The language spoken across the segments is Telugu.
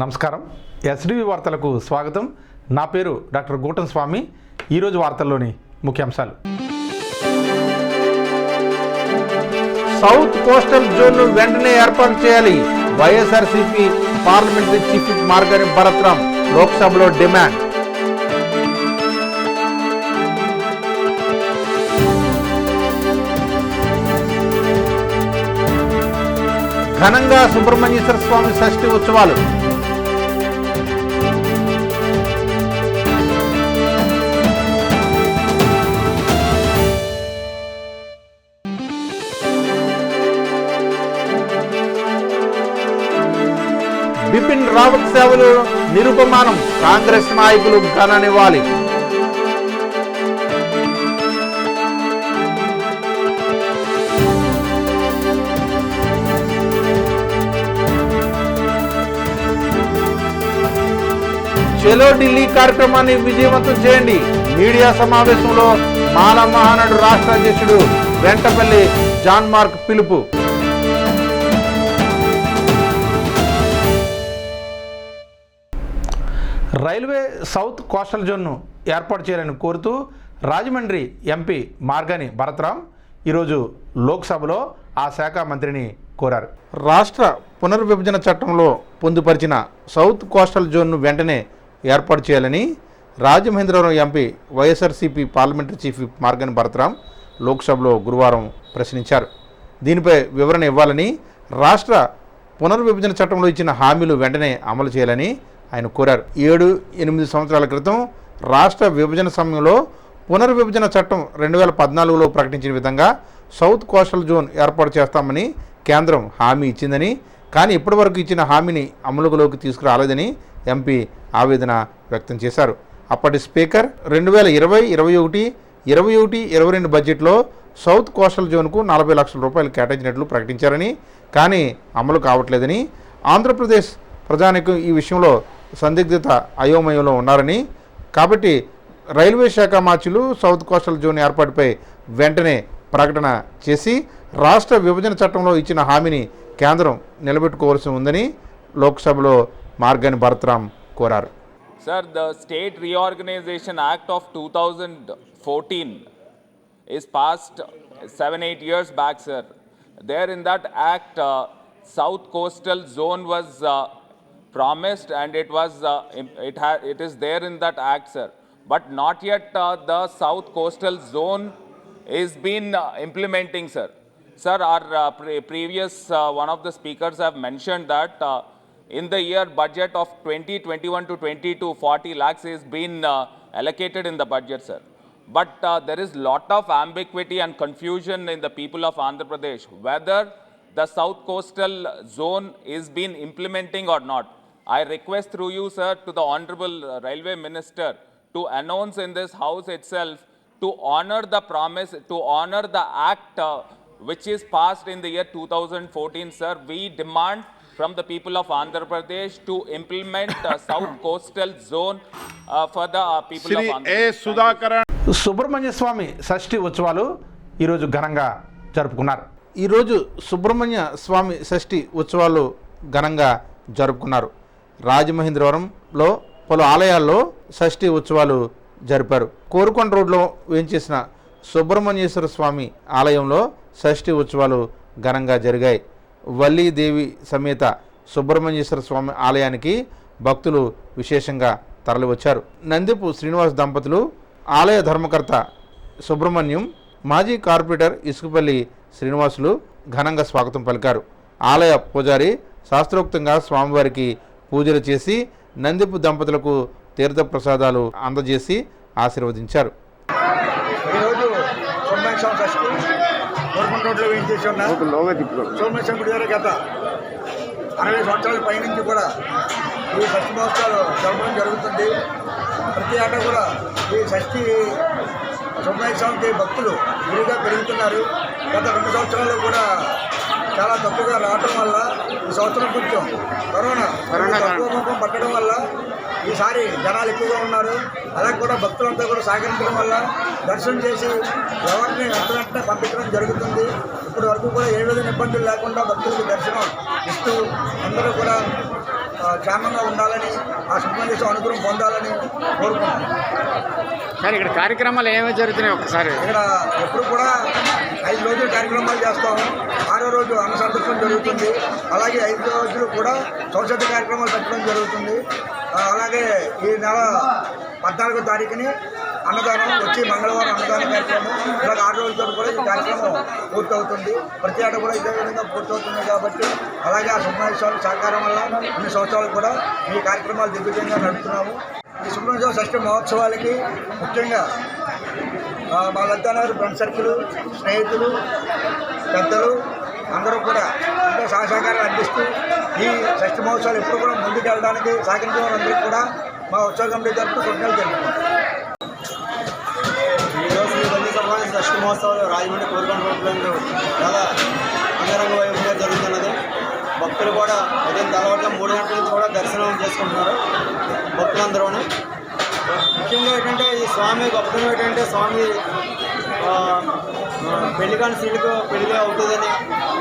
నమస్కారం. ఎస్డివి వార్తలకు స్వాగతం. నా పేరు డాక్టర్ గూటం స్వామి. ఈరోజు వార్తల్లోని ముఖ్యాంశాలు. సౌత్ కోస్టల్ జోన్ను వెంటనే ఏర్పాటు చేయాలి. YSRCP parliamentary chief whip Margani Bharath Ram లోక్సభలో డిమాండ్. ఘనంగా సుబ్రహ్మణ్యేశ్వర స్వామి షష్ఠి ఉత్సవాలు. బిపిన్ రావత్ సేవలు నిరుపమానం. కాంగ్రెస్ నాయకులు ఘన నివాళి. చలో ఢిల్లీ కార్యక్రమాన్ని విజయవంతం చేయండి. మీడియా సమావేశంలో మాల మహానాడు రాష్ట్ర అధ్యక్షుడు వెంటపల్లి జాన్ మార్క్ పిలుపు. రైల్వే సౌత్ కోస్టల్ జోన్ను ఏర్పాటు చేయాలని కోరుతూ రాజమండ్రి ఎంపీ మార్గాని భరత్రామ్ ఈరోజు లోక్సభలో ఆ శాఖ మంత్రిని కోరారు. రాష్ట్ర పునర్విభజన చట్టంలో పొందుపరిచిన సౌత్ కోస్టల్ జోన్ను వెంటనే ఏర్పాటు చేయాలని Rajamahendravaram MP YSRCP parliamentary chief whip Margani Bharath Ram లోక్సభలో గురువారం ప్రశ్నించారు. దీనిపై వివరణ ఇవ్వాలని, రాష్ట్ర పునర్విభజన చట్టంలో ఇచ్చిన హామీలు వెంటనే అమలు చేయాలని ఆయన కోరారు. 7-8 సంవత్సరాల క్రితం రాష్ట్ర విభజన సమయంలో పునర్విభజన చట్టం 2014లో ప్రకటించిన విధంగా సౌత్ కోస్టల్ జోన్ ఏర్పాటు చేస్తామని కేంద్రం హామీ ఇచ్చిందని, కానీ ఇప్పటివరకు ఇచ్చిన హామీని అమలులోకి తీసుకురాలేదని ఎంపీ ఆవేదన వ్యక్తం చేశారు. అప్పటి స్పీకర్ 2020, 2021, 2022 బడ్జెట్లో సౌత్ కోస్టల్ జోన్కు 40 లక్షల రూపాయలు కేటాయించినట్లు ప్రకటించారని, కానీ అమలు కావట్లేదని, ఆంధ్రప్రదేశ్ ప్రజానికం ఈ విషయంలో సందిగ్ధత అయోమయంలో ఉన్నారని, కాబట్టి రైల్వే శాఖ మార్చులు సౌత్ కోస్టల్ జోన్ ఏర్పాటుపై వెంటనే ప్రకటన చేసి రాష్ట్ర విభజన చట్టంలో ఇచ్చిన హామీని కేంద్రం నిలబెట్టుకోవాల్సి ఉందని లోక్సభలో మార్గాని భరత్రామ్ కోరారు. Sir, the State Reorganization Act of 2014 is passed 7-8 years back, sir. There in that act, South Coastal Zone was promised, and it is there in that act, sir. But not yet the South Coastal Zone is been implementing, sir. Sir, our previous one of the speakers have mentioned that in the year budget of 2021 to 22, 40 lakhs is been allocated in the budget, sir. But there is lot of ambiguity and confusion in the people of Andhra Pradesh whether the South Coastal Zone is been implementing or not. I request through you, sir, to the Honorable Railway Minister to announce in this house itself to honor the promise, to honor the act which is passed in the year 2014, sir. We demand from the people of Andhra Pradesh to implement South Coastal Zone for the people of Andhra Pradesh. Subrahmanya స్వామి షష్ఠి ఉత్సవాలు ఈరోజు ఘనంగా జరుపుకున్నారు. ఈరోజు సుబ్రహ్మణ్య స్వామి షష్ఠి ఉత్సవాలు ఘనంగా జరుపుకున్నారు. రాజమహేంద్రవరంలో పలు ఆలయాల్లో షష్ఠి ఉత్సవాలు జరిపారు. కోరుకొండ రోడ్లో వేయించేసిన సుబ్రహ్మణ్యేశ్వర స్వామి ఆలయంలో షష్ఠి ఉత్సవాలు ఘనంగా జరిగాయి. వల్లీదేవి సమేత సుబ్రహ్మణ్యేశ్వర స్వామి ఆలయానికి భక్తులు విశేషంగా తరలివచ్చారు. నందిపు శ్రీనివాస్ దంపతులు, ఆలయ ధర్మకర్త సుబ్రహ్మణ్యం, మాజీ కార్పొరేటర్ ఇసుకపల్లి శ్రీనివాసులు ఘనంగా స్వాగతం పలికారు. ఆలయ పూజారి శాస్త్రోక్తంగా స్వామివారికి పూజలు చేసి నందిపు దంపతులకు తీర్థ ప్రసాదాలు అందజేసి ఆశీర్వదించారు. రోడ్లో వేయించేసి ఉన్న సోమేశ్వరం గుడి దగ్గర గత 60 సంవత్సరాల పైనుంచి కూడా ఈ షష్ఠి మహోత్సవాలు జరపడం జరుగుతుంది. ప్రతి ఏటా కూడా ఈ షష్ఠి సోమేశ్వరంకి భక్తులు విరిగా పెరుగుతున్నారు. గత 2 సంవత్సరాలు కూడా చాలా తక్కువగా రావటం వల్ల ఈ సంవత్సరం కొంచెం కరోనా తక్కువ ముఖం పట్టడం వల్ల ఈసారి జనాలు ఎక్కువగా ఉన్నారు. అలాగే కూడా భక్తులంతా కూడా సహకరించడం వల్ల దర్శనం చేసి ఎవరిని వెంటనే పంపించడం జరుగుతుంది. ఇప్పటి వరకు కూడా ఏ విధంగా ఇబ్బందులు లేకుండా భక్తులకు దర్శనం ఇస్తూ అందరూ కూడా క్షేమంగా ఉండాలని, ఆ సుబ్రహ్మణ్యేశ్వర అనుగ్రహం పొందాలని కోరుకుంటున్నాను. సార్ ఇక్కడ కార్యక్రమాలు ఏమేమి జరుగుతున్నాయి ఒకసారి? ఇక్కడ ఎప్పుడు కూడా 5 రోజులు కార్యక్రమాలు చేస్తాము. 6వ రోజు అన్న సందర్శనం జరుగుతుంది. అలాగే 5 రోజులు కూడా సౌశద్ధ కార్యక్రమాలు పెట్టడం జరుగుతుంది. అలాగే ఈ నెల 14వ తారీఖుని అన్నదానం వచ్చి మంగళవారం అన్నదాన కార్యక్రమం, ఇలాగ 6 రోజులతో కూడా ఈ కార్యక్రమం పూర్తవుతుంది. ప్రతి ఏటా కూడా ఇదే విధంగా పూర్తవుతుంది కాబట్టి అలాగే ఆ సుబ్రహ్మణ్యేశ్వర సహకారం వల్ల ఇన్ని సంవత్సరాలు కూడా ఈ కార్యక్రమాలు దిగ్విజయంగా నడుపుతున్నాము. ఈ సుబ్రహ్మణ్యేశ్వర షష్ఠి మహోత్సవాలకి ముఖ్యంగా మా లలితానగర్ ఫ్రెండ్ సర్కిల్, స్నేహితులు, పెద్దలు అందరూ కూడా ఎంతో సహకారాలు అందిస్తూ ఈ షష్ఠి మహోత్సవాలు ఎప్పుడు కూడా ముందుకు వెళ్ళడానికి సహకరించిన వారందరూ కూడా మా ఉత్సవ కమిటీ తరఫున కృతజ్ఞతలు తెలుపుతున్నాం. ఈరోజు ఈ వల్లి సమావేశ షష్ఠి మహోత్సవాలు రాజమండ్రి కోరుకొండ రోడ్లందు చాలా అంగరంగ వైభవంగా జరుగుతున్నది. భక్తులు కూడా ఉదయం తెల్లవారుగా 3 గంటల నుంచి కూడా దర్శనం చేసుకుంటున్నారు భక్తులందరూ. ముఖ్యంగా ఏంటంటే ఈ స్వామి గొప్పతనం ఏంటంటే స్వామి పెళ్లి కాని స్త్రీలకు పెళ్లి అవుతుందని,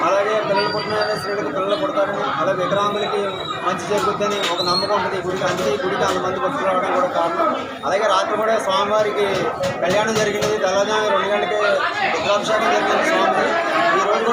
అలాగే పిల్లలు పుట్టిన స్త్రీలకు పిల్లలు పుడతారని, అలాగే వికలాంగులకి మంచి జరుగుతుందని ఒక నమ్మకం ఉంటుంది ఈ గుడికి. అందుకే ఈ గుడికి అంతమంది భక్తులు రావడం కూడా కారణం. అలాగే రాత్రి కూడా స్వామివారికి కళ్యాణం జరిగినది. తెల్లవారుజామున 2 గంటలకి రుద్రాభిషేకం జరిగింది స్వామికి. ఈరోజు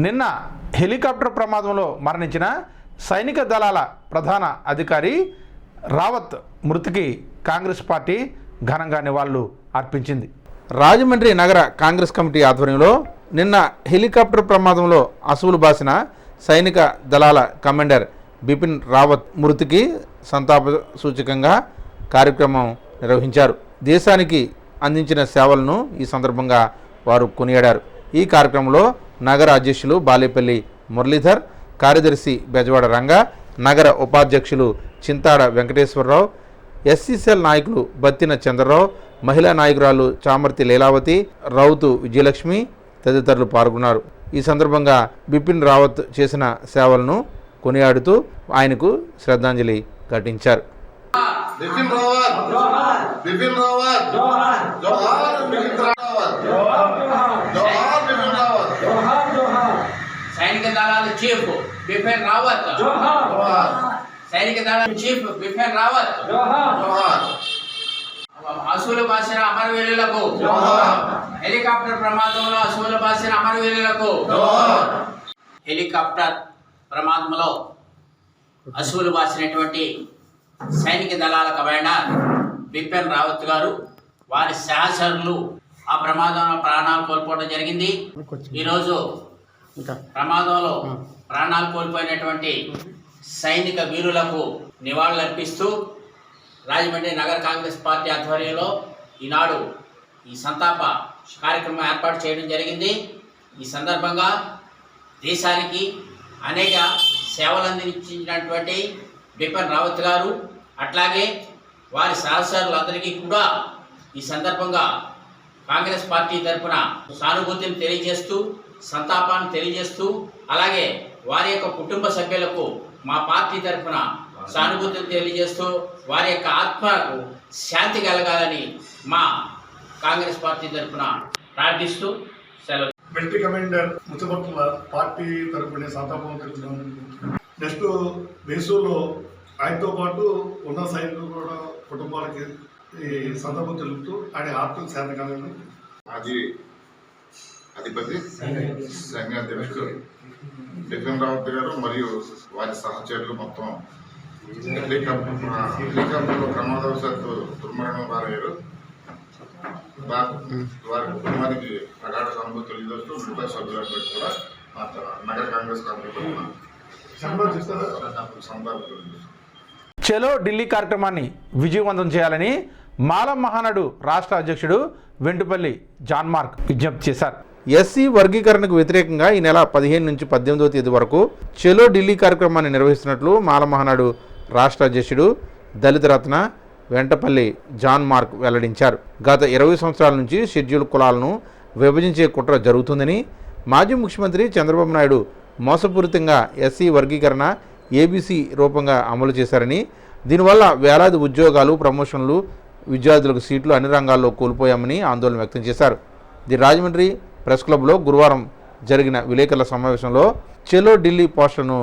నిన్న హెలికాప్టర్ ప్రమాదంలో మరణించిన సైనిక దళాల ప్రధాన అధికారి రావత్ మృతికి కాంగ్రెస్ పార్టీ ఘనంగా నివాళులు అర్పించింది. రాజమండ్రి నగర కాంగ్రెస్ కమిటీ ఆధ్వర్యంలో నిన్న హెలికాప్టర్ ప్రమాదంలో అసువులు బాసిన సైనిక దళాల కమాండర్ బిపిన్ రావత్ మృతికి సంతాప సూచకంగా కార్యక్రమం నిర్వహించారు. దేశానికి అందించిన సేవలను ఈ సందర్భంగా వారు కొనియాడారు. ఈ కార్యక్రమంలో నగర అధ్యక్షులు బాలేపల్లి మురళీధర్, కార్యదర్శి బెజవాడ రంగ, నగర ఉపాధ్యక్షులు చింతాడ వెంకటేశ్వరరావు, ఎస్సీసీఎల్ నాయకులు బత్తిన చంద్రరావు, మహిళా నాయకురాలు చామర్తి లీలావతి, రౌతు విజయలక్ష్మి తదితరులు పాల్గొన్నారు. ఈ సందర్భంగా బిపిన్ రావత్ చేసిన సేవలను కొనియాడుతూ ఆయనకు శ్రద్ధాంజలి ఘటించారు. బిపిన్ రావత్ జోహార్, బిపిన్ రావత్ జోహార్, జోహార్ బిపిన్ రావత్ జోహార్, జోహార్ బిపిన్ రావత్ జోహార్, జోహార్ సైనిక దళాల చీఫ్ బిపిన్ రావత్ జోహార్, జోహార్ సైనిక దళాల చీఫ్ బిపిన్ రావత్ జోహార్, జోహార్ అసువులు బాసిన అమరవీరులకు జోహార్, హెలికాప్టర్ ప్రమాదంలో అసువులు బాసిన అమరవీరులకు జోహార్. హెలికాప్టర్ ప్రమాదంలో అసువులు బాసినటువంటి సైనిక దళాల కమాండర్ బిపిన్ రావత్ గారు, వారి సహచరులు ఆ ప్రమాదంలో ప్రాణాలు కోల్పోవడం జరిగింది. ఈరోజు ప్రమాదంలో ప్రాణాలు కోల్పోయినటువంటి సైనిక వీరులకు నివాళులర్పిస్తూ రాజమండ్రి నగర కాంగ్రెస్ పార్టీ ఆధ్వర్యంలో ఈనాడు ఈ సంతాప కార్యక్రమం ఏర్పాటు చేయడం జరిగింది. ఈ సందర్భంగా దేశానికి అనేక సేవలు అందించినటువంటి బిపిన్ రావత్ గారు, అట్లాగే వారి సహచరులందరికీ కూడా ఈ సందర్భంగా కాంగ్రెస్ పార్టీ తరఫున సానుభూతిని తెలియజేస్తూ, సంతాపాన్ని తెలియజేస్తూ, అలాగే వారి యొక్క కుటుంబ సభ్యులకు మా పార్టీ తరఫున సానుభూతిని తెలియజేస్తూ వారి యొక్క ఆత్మకు శాంతి కలగాలని మా కాంగ్రెస్ పార్టీ తరఫున ప్రార్థిస్తూ సెలవు. మిలిటరీ కమాండర్ ముచ్చపట్ల పార్టీ తరఫున సంతాపం తెలుపుతున్నాను. నెక్స్ట్ బేసూలో ఆయనతో పాటు ఉన్న సైనికులు కూడా కుటుంబాలకి ఈ సంతాపం తెలుపుతూ ఆయన ఆత్మకు శాంతి కలగాలని. మాజీ అధిపతి సైన్యాధ్యక్షుడు బిపిన్ రావత్ గారు మరియు వారి సహచరులు మొత్తం హెలికాప్టర్లో ప్రమాదవశాత్తు దుర్మరణం పాలయ్యారు. వారి కుటుంబానికి ప్రగాఢ సానుభూతి తెలియజేస్తూ మిగతా సభ్యులందరికీ కూడా నగర కాంగ్రెస్ కమిటీ సంతాపం తెలియజేస్తారు. చలో ఢిల్లీ కార్యక్రమాన్ని విజయవంతం చేయాలని మాల మహానాడు రాష్ట్ర అధ్యక్షుడు వెంటుపల్లి జాన్ మార్క్ విజ్ఞప్తి చేశారు. ఎస్సీ వర్గీకరణకు వ్యతిరేకంగా ఈ నెల 15 నుంచి 18వ తేదీ వరకు చలో ఢిల్లీ కార్యక్రమాన్ని నిర్వహిస్తున్నట్లు మాల మహానాడు రాష్ట్ర అధ్యక్షుడు దళిత రత్న వెంటపల్లి జాన్ మార్క్ వెల్లడించారు. గత 20 సంవత్సరాల నుంచి షెడ్యూల్ కులాలను విభజించే కుట్ర జరుగుతుందని, మాజీ ముఖ్యమంత్రి చంద్రబాబు నాయుడు మోసపూరితంగా ఎస్సీ వర్గీకరణ ఏబీసీ రూపంగా అమలు చేశారని, దీనివల్ల వేలాది ఉద్యోగాలు, ప్రమోషన్లు, విద్యార్థులకు సీట్లు అన్ని రంగాల్లో కోల్పోయామని ఆందోళన వ్యక్తం చేశారు. ది రాజమండ్రి ప్రెస్ క్లబ్లో గురువారం జరిగిన విలేకరుల సమావేశంలో చలో ఢిల్లీ పోస్టర్ను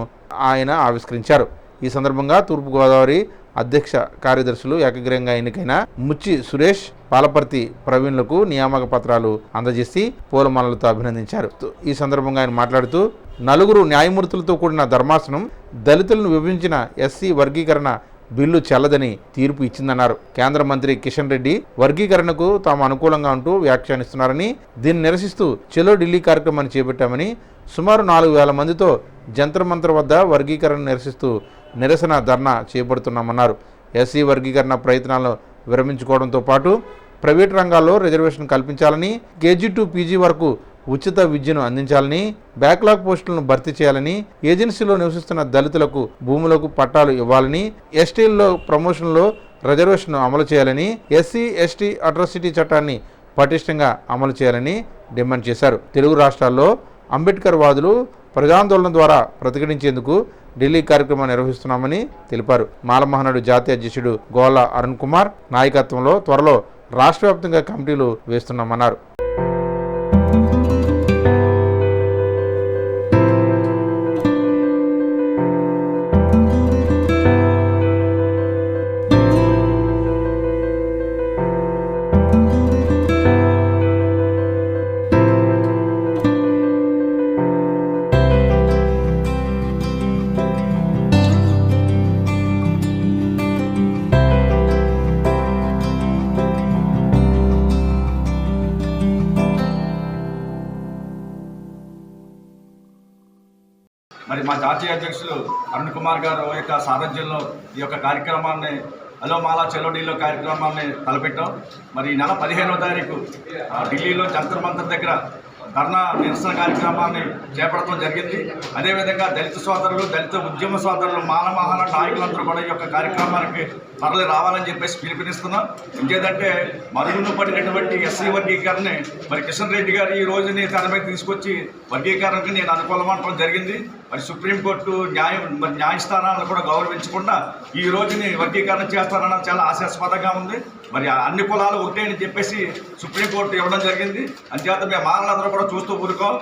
ఆయన ఆవిష్కరించారు. ఈ సందర్భంగా తూర్పుగోదావరి అధ్యక్ష కార్యదర్శులు ఏకగ్రీవంగా ఎన్నికైన ముచ్చి సురేష్, పాలపర్తి ప్రవీణ్లకు నియామక పత్రాలు అందజేసి పూలమాలలతో అభినందించారు. ఈ సందర్భంగా ఆయన మాట్లాడుతూ, 4 న్యాయమూర్తులతో కూడిన ధర్మాసనం దళితులను విభజించిన ఎస్సీ వర్గీకరణ బిల్లు చెల్లదని తీర్పు ఇచ్చిందన్నారు. కేంద్ర మంత్రి కిషన్ రెడ్డి వర్గీకరణకు తాము అనుకూలంగా ఉంటూ వ్యాఖ్యానిస్తున్నారని, దీన్ని నిరసిస్తూ చలో ఢిల్లీ కార్యక్రమాన్ని చేపట్టామని, సుమారు 4,000 మందితో జంతర్ మంతర్ వద్ద వర్గీకరణ నిరసిస్తూ నిరసన ధర్నా చేపడుతున్నామన్నారు. ఎస్సీ వర్గీకరణ ప్రయత్నాలను విరమించుకోవడంతో పాటు ప్రైవేట్ రంగాల్లో రిజర్వేషన్ కల్పించాలని, కేజీ టు పీజీ వరకు ఉచిత విద్యను అందించాలని, బ్యాక్లాగ్ పోస్టులను భర్తీ చేయాలని, ఏజెన్సీలో నివసిస్తున్న దళితులకు భూములకు పట్టాలు ఇవ్వాలని, ఎస్టీల్లో ప్రమోషన్లో రిజర్వేషన్ అమలు చేయాలని, ఎస్సీ ఎస్టీ అట్రాసిటీ చట్టాన్ని పటిష్టంగా అమలు చేయాలని డిమాండ్ చేశారు. తెలుగు రాష్ట్రాల్లో అంబేద్కర్ వాదులు ప్రజాందోళన ద్వారా ప్రతిఘటించేందుకు ఢిల్లీ కార్యక్రమం నిర్వహిస్తున్నామని తెలిపారు. మాల మహానాడు జాతీయ అధ్యక్షుడు గోళ్ళ అరుణ్ కుమార్ నాయకత్వంలో త్వరలో రాష్ట్ర వ్యాప్తంగా కమిటీలు వేస్తున్నామన్నారు. మరి మా జాతీయ అధ్యక్షులు అరుణ్ కుమార్ గారు యొక్క సారథ్యంలో ఈ యొక్క కార్యక్రమాన్ని హలో మాలా చలో ఢిల్లో కార్యక్రమాన్ని తలపెట్టాం. మరి ఈ నెల 15వ తారీఖు ఢిల్లీలో జంతర్ మంతర్ దగ్గర ధర్నా నిరసన కార్యక్రమాన్ని చేపట్టడం జరిగింది. అదేవిధంగా దళిత సోదరులు, దళిత ఉద్యమ సోదరులు, మానమహాన నాయకులందరూ కూడా ఈ యొక్క కార్యక్రమానికి తరలి రావాలని చెప్పేసి పిలుపునిస్తున్నాం. ఇంకేదంటే మరుగున పడినటువంటి ఎస్సీ వర్గీకరణని మరి కిషన్ రెడ్డి గారు ఈ రోజుని తెర మీద తీసుకొచ్చి వర్గీకరణకి నేను అనుకూలమనడం జరిగింది. మరి సుప్రీంకోర్టు న్యాయస్థానాలను కూడా గౌరవించకుండా ఈ రోజుని వర్గీకరణ చేస్తారన్నది చాలా ఆశాస్పదంగా ఉంది. మరి అన్ని కులాలు ఒకటే అని చెప్పేసి సుప్రీంకోర్టు ఇవ్వడం జరిగింది. అంచేత మేము మానవులందరూ కూడా చూస్తూ ఊరుకోం,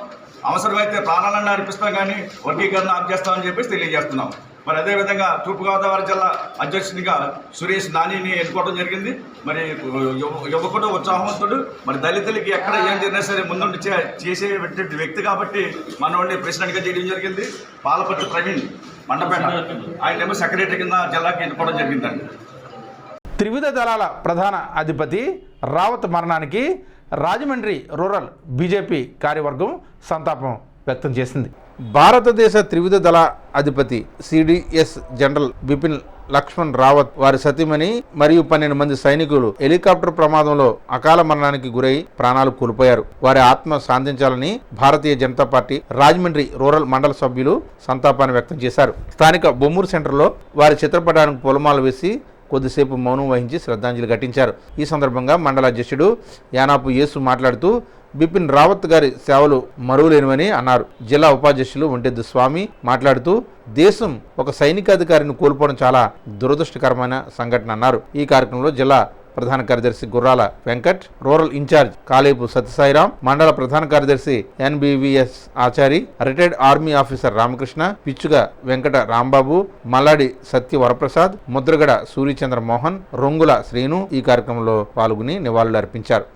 అవసరమైతే ప్రాణాలన్నీ అర్పిస్తాం కానీ వర్గీకరణ ఆప్ చేస్తామని చెప్పేసి తెలియజేస్తున్నాం. మరి అదేవిధంగా తూర్పుగోదావరి జిల్లా అధ్యక్షునిగా సురేష్ నానిని ఎన్నుకోవడం జరిగింది. మరి యువకుడు, ఉత్సాహవంతుడు, మరి దళితులకి ఎక్కడ ఏం జరిగినా సరే ముందుండి చేసేటువంటి వ్యక్తి కాబట్టి మనోడిని ప్రెసిడెంట్గా చేయడం జరిగింది. పాలపర్తి ప్రవీణ్ మండపేట ఆయనేమో సెక్రటరీ కింద జిల్లాకి ఎన్నుకోవడం జరిగిందండి. త్రివిధ దళాల ప్రధాన అధిపతి రావత్ మరణానికి రాజమండ్రి రూరల్ బీజేపీ కార్యవర్గం సంతాపం వ్యక్తం చేసింది. భారతదేశ త్రివిధ దళ అధిపతి సిడిఎస్ జనరల్ బిపిన్ లక్ష్మణ్ రావత్ వారి సతీమణి మరియు 12 మంది సైనికులు హెలికాప్టర్ ప్రమాదంలో అకాల మరణానికి గురై ప్రాణాలు కోల్పోయారు. వారి ఆత్మ శాంతించాలని భారతీయ జనతా పార్టీ రాజమండ్రి రూరల్ మండల సభ్యులు సంతాపాన్ని వ్యక్తం చేశారు. స్థానిక బొమ్మూరు సెంటర్లో వారి చిత్రపటానికి పూలమాల వేసి కొద్దిసేపు మౌనం వహించి శ్రద్ధాంజలి ఘటించారు. ఈ సందర్భంగా మండల అధ్యక్షుడు యానాపు యేసు మాట్లాడుతూ బిపిన్ రావత్ గారి సేవలు మరువలేనివని అన్నారు. జిల్లా ఉపాధ్యక్షులు ఒంటెద్దు స్వామి మాట్లాడుతూ దేశం ఒక సైనికాధికారిని కోల్పోవడం చాలా దురదృష్టకరమైన సంఘటన అన్నారు. ఈ కార్యక్రమంలో జిల్లా ప్రధాన కార్యదర్శి గుర్రాల వెంకట్, రూరల్ ఇన్ఛార్జ్ కాలేపు సత్యసాయిరాం, మండల ప్రధాన కార్యదర్శి NBVS Achari, retired army officer Ramakrishna, Pichchuga Venkata Rambabu, Malladi Satya Varaprasad, Mudragada Suryachandra Mohan, Rongula Srinu ఈ కార్యక్రమంలో పాల్గొని నివాళులు అర్పించారు.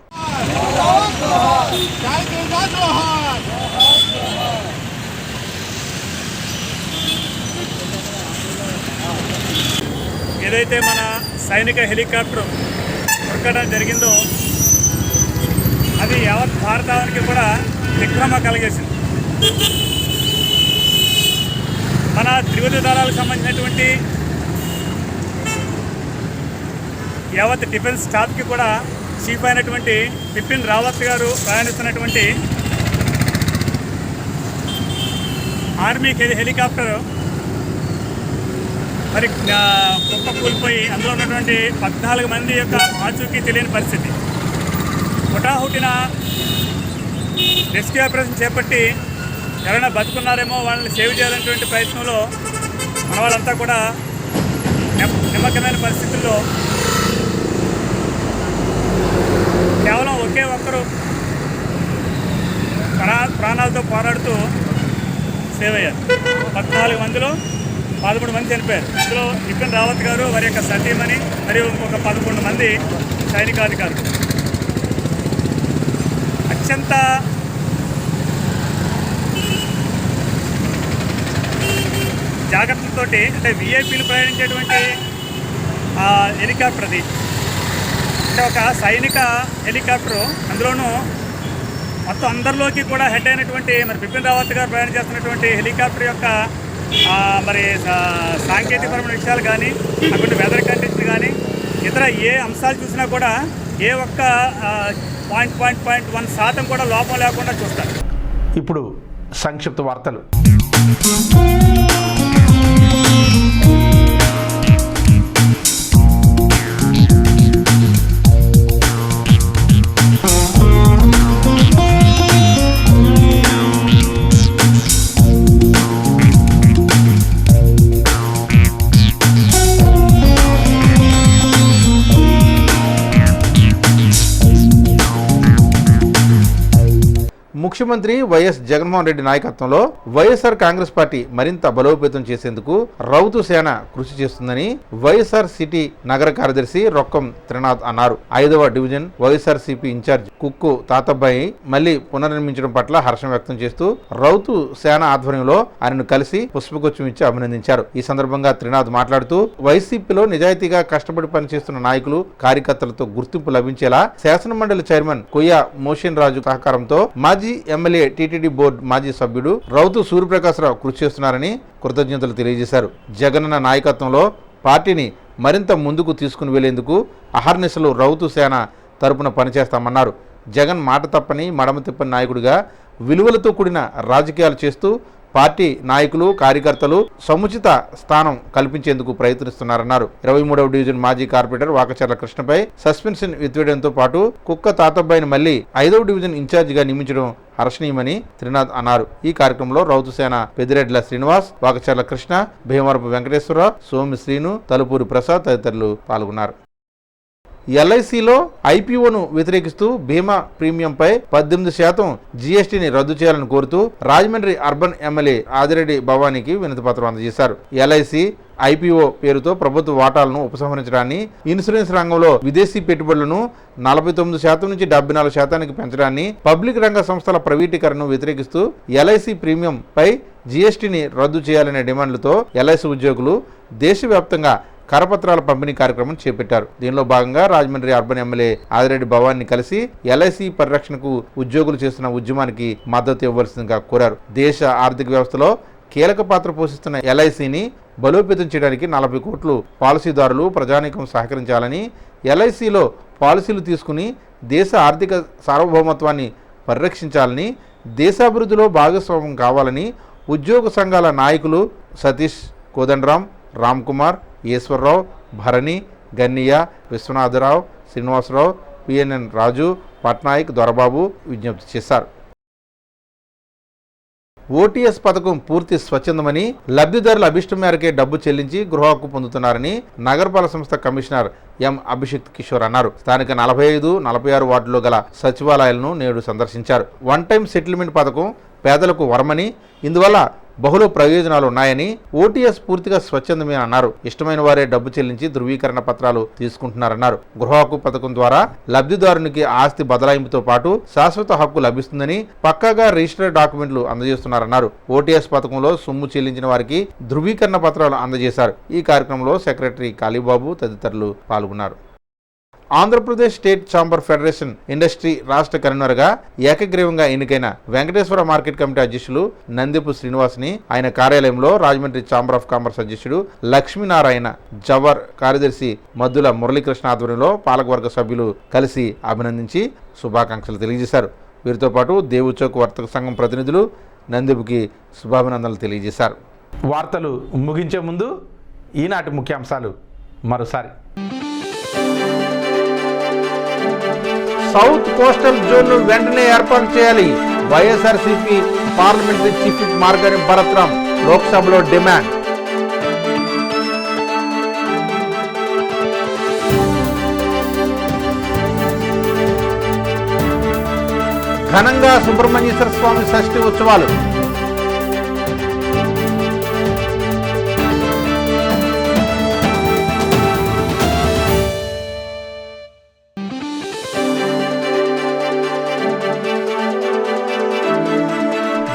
ఏదైతే మన సైనిక హెలికాప్టర్ ఉరకడం జరిగిందో అది యావత్ భారతానికి కూడా దిగ్భ్రమ కలిగేసింది. మన త్రివిధ దళాలకు సంబంధించినటువంటి యావత్ డిఫెన్స్ స్టాఫ్కి కూడా చీఫ్ అయినటువంటి బిపిన్ రావత్ గారు ప్రయాణిస్తున్నటువంటి ఆర్మీ హెలికాప్టర్ మరి కుప్ప కూలిపోయి అందులో ఉన్నటువంటి 14 మంది యొక్క ఆచూకీ తెలియని పరిస్థితి. హుటాహుటిన రెస్క్యూ ఆపరేషన్ చేపట్టి ఎవరైనా బతుకున్నారేమో వాళ్ళని సేవ్ చేయాలనేటువంటి ప్రయత్నంలో మన వాళ్ళంతా కూడా నిమగ్నమైన పరిస్థితుల్లో కేవలం ఒకే ఒక్కరు ప్రాణాలతో పోరాడుతూ సేవ్ అయ్యారు. 14 మందిలో 13 మంది చనిపోయారు. ఇందులో బిపిన్ రావత్ గారు, వారి యొక్క సతీమణి మరియు ఒక 11 మంది సైనికాధికారులు. అత్యంత జాగ్రత్తలతోటి అంటే విఐపీలు ప్రయాణించేటువంటి హెలికాప్టర్ అది. అంటే ఒక సైనిక హెలికాప్టరు, అందులోనూ మొత్తం అందరిలోకి కూడా హెడ్ అయినటువంటి మరి బిపిన్ రావత్ గారు ప్రయాణం చేస్తున్నటువంటి హెలికాప్టర్ యొక్క మరి సాంకేతికపరమైన విషయాలు కానీ, అటువంటి వెదర్ కండిషన్ కానీ, ఇతర ఏ అంశాలు చూసినా కూడా ఏ ఒక్క 0.1% కూడా లోపం లేకుండా చూస్తారు. ఇప్పుడు సంక్షిప్త వార్తలు. ముఖ్యమంత్రి వైఎస్ జగన్మోహన్ రెడ్డి నాయకత్వంలో వైఎస్ఆర్ కాంగ్రెస్ పార్టీ మరింత బలోపేతం చేసేందుకు రౌతు సేన కృషి చేస్తుందని వైఎస్ఆర్ సిటీ నగర కార్యదర్శి రొక్కం త్రినాథ్ అన్నారు. 5వ డివిజన్ వైఎస్ఆర్ సిపి ఇన్ఛార్జ్ కుక్కు తాతబ్బాయి మళ్లీ పునర్నిర్మించడం పట్ల హర్షం వ్యక్తం చేస్తూ రౌతు సేన ఆధ్వర్యంలో ఆయనను కలిసి పుష్పగుచ్చం ఇచ్చి అభినందించారు. ఈ సందర్భంగా త్రినాథ్ మాట్లాడుతూ వైసీపీలో నిజాయితీగా కష్టపడి పనిచేస్తున్న నాయకులు, కార్యకర్తలతో గుర్తింపు లభించేలా శాసనమండలి చైర్మన్ కొయ్య మోషన్ రాజు సహకారంతో మాజీ ఎమ్మెల్యే టీటీడీ బోర్డు మాజీ సభ్యుడు రౌతు సూర్యప్రకాశ్రావు కృషి చేస్తున్నారని కృతజ్ఞతలు తెలియజేశారు. జగనన్న నాయకత్వంలో పార్టీని మరింత ముందుకు తీసుకుని వెళ్లేందుకు అహర్నిశలు రౌతు సేన తరపున పనిచేస్తామన్నారు. జగన్ మాట తప్పని మడమ తిప్పని నాయకుడిగా విలువలతో కూడిన రాజకీయాలు చేస్తూ పార్టీ నాయకులు కార్యకర్తలు సముచిత స్థానం కల్పించేందుకు ప్రయత్నిస్తున్నారన్నారు. 23వ డివిజన్ మాజీ కార్పొరేటర్ వాకచర్ల కృష్ణపై సస్పెన్షన్ ఎత్తివేయడంతో పాటు కుక్క తాతబ్బాయిని మళ్లీ 5వ డివిజన్ ఇన్ఛార్జిగా నియమించడం హర్షణీయమని త్రినాథ్ అన్నారు. ఈ కార్యక్రమంలో రౌతుసేన పెద్దిరెడ్ల శ్రీనివాస్, వాకచర్ల కృష్ణ, భీమవరపు వెంకటేశ్వరరావు, సోమి శ్రీను, తలుపూరి ప్రసాద్ తదితరులు పాల్గొన్నారు. ఎల్ఐసిలో ఐపీఓను వ్యతిరేకిస్తూ బీమా ప్రీమియంపై 18% జీఎస్టీని రద్దు చేయాలని కోరుతూ రాజమండ్రి అర్బన్ ఎమ్మెల్యే ఆదిరెడ్డి భవానీకి వినతిపత్రం అందజేశారు. ఎల్ఐసి ఐపీఓ పేరుతో ప్రభుత్వ వాటాలను ఉపసంహరించడాన్ని, ఇన్సూరెన్స్ రంగంలో విదేశీ పెట్టుబడులను 49% నుంచి 74% పెంచడాన్ని, పబ్లిక్ రంగ సంస్థల ప్రైవేటీకరణను వ్యతిరేకిస్తూ ఎల్ఐసి ప్రీమియం పై జీఎస్టీని రద్దు చేయాలనే డిమాండ్లతో ఎల్ఐసి ఉద్యోగులు దేశవ్యాప్తంగా కరపత్రాల పంపిణీ కార్యక్రమం చేపట్టారు. దీనిలో భాగంగా రాజమండ్రి అర్బన్ ఎమ్మెల్యే ఆదిరెడ్డి భవాన్ని కలిసి ఎల్ఐసి పరిరక్షణకు ఉద్యోగులు చేస్తున్న ఉద్యమానికి మద్దతు ఇవ్వవలసిందిగా కోరారు. దేశ ఆర్థిక వ్యవస్థలో కీలక పాత్ర పోషిస్తున్న ఎల్ఐసిని బలోపేతం చేయడానికి 40 కోట్లు పాలసీదారులు ప్రజానీకం సహకరించాలని, ఎల్ఐసిలో పాలసీలు తీసుకుని దేశ ఆర్థిక సార్వభౌమత్వాన్ని పరిరక్షించాలని, దేశాభివృద్ధిలో భాగస్వామ్యం కావాలని ఉద్యోగ సంఘాల నాయకులు సతీష్, కోదండరాం, రామ్ కుమార్, ఈశ్వరరావు, భరణి, గన్నయ్య, విశ్వనాథరావు, శ్రీనివాసరావు, పిఎన్ఎన్ రాజు, పట్నాయక్, దొరబాబు విజ్ఞప్తి చేశారు. ఓటీఎస్ పథకం పూర్తి స్వచ్ఛందమని, లబ్ధిదారుల అభిష్టం మేరకే డబ్బు చెల్లించి గృహ హక్కు పొందుతున్నారని నగరపాలక సంస్థ కమిషనర్ ఎం అభిషేక్ కిషోర్ అన్నారు. స్థానిక 45, 46 వార్డులో గల సచివాలయాలను నేడు సందర్శించారు. వన్ టైం సెటిల్మెంట్ పథకం పేదలకు వరమని, ఇందువల్ల బహుళ ప్రయోజనాలు ఉన్నాయని, ఓటీఎస్ పూర్తిగా స్వచ్ఛందమే అన్నారు. ఇష్టమైన వారే డబ్బు చెల్లించి ధృవీకరణ పత్రాలు తీసుకుంటున్నారన్నారు. గృహ హక్కు పథకం ద్వారా లబ్ధిదారునికి ఆస్తి బదలాయింపుతో పాటు శాశ్వత హక్కు లభిస్తుందని, పక్కాగా రిజిస్టర్డ్ డాక్యుమెంట్లు అందజేస్తున్నారన్నారు. ఓటీఎస్ పథకంలో సొమ్ము చెల్లించిన వారికి ధృవీకరణ పత్రాలు అందజేశారు. ఈ కార్యక్రమంలో సెక్రటరీ కాళీబాబు తదితరులు పాల్గొన్నారు. Andhra Pradesh state chamber federation industry రాష్ట్ర కన్వీనర్గా ఏకగ్రీవంగా ఎన్నికైన వెంకటేశ్వర మార్కెట్ కమిటీ అధ్యక్షులు నందిపు శ్రీనివాస్ని ఆయన కార్యాలయంలో రాజమండ్రి ఛాంబర్ ఆఫ్ కామర్స్ అధ్యక్షుడు లక్ష్మీనారాయణ, జవర్ కార్యదర్శి మద్దుల మురళీకృష్ణ ఆధ్వర్యంలో పాలకవర్గ సభ్యులు కలిసి అభినందించి శుభాకాంక్షలు తెలియజేశారు. వీరితో పాటు దేవుచౌక్ వర్తక సంఘం ప్రతినిధులు నందిపుకి శుభాభినందనలు తెలియజేశారు. వార్తలు ముగించే ముందు ఈనాటి ముఖ్యాంశాలు మరోసారి. సౌత్ కోస్టల్ జోన్ను వెంటనే ఏర్పాటు చేయాలి. YSRCP parliamentary chief whip Margani Bharat Ram లోక్సభలో డిమాండ్. ఘనంగా సుబ్రహ్మణ్యేశ్వర స్వామి షష్ఠి ఉత్సవాలు.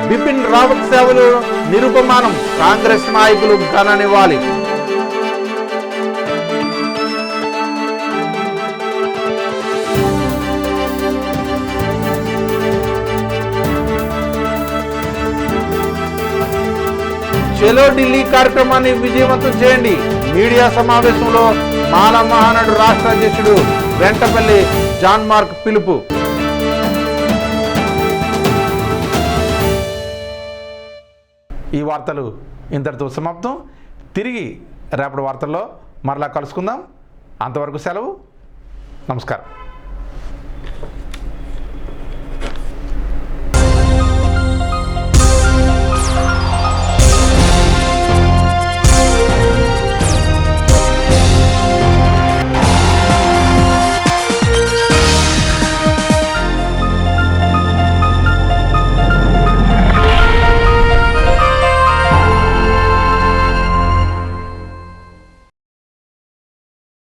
బిపిన్ రావత్ సేవలు నిరుపమానం, కాంగ్రెస్ నాయకులు ఘన నివాళి. చలో ఢిల్లీ కార్యక్రమాన్ని విజయవంతం చేయండి. మీడియా సమావేశంలో మాల మహానాడు రాష్ట్ర అధ్యక్షుడు వెంటపల్లి జాన్ మార్క్ పిలుపు. ఈ వార్తలు ఇంతటితో సమాప్తం. తిరిగి రేపటి వార్తల్లో మరలా కలుసుకుందాం. అంతవరకు సెలవు. నమస్కారం.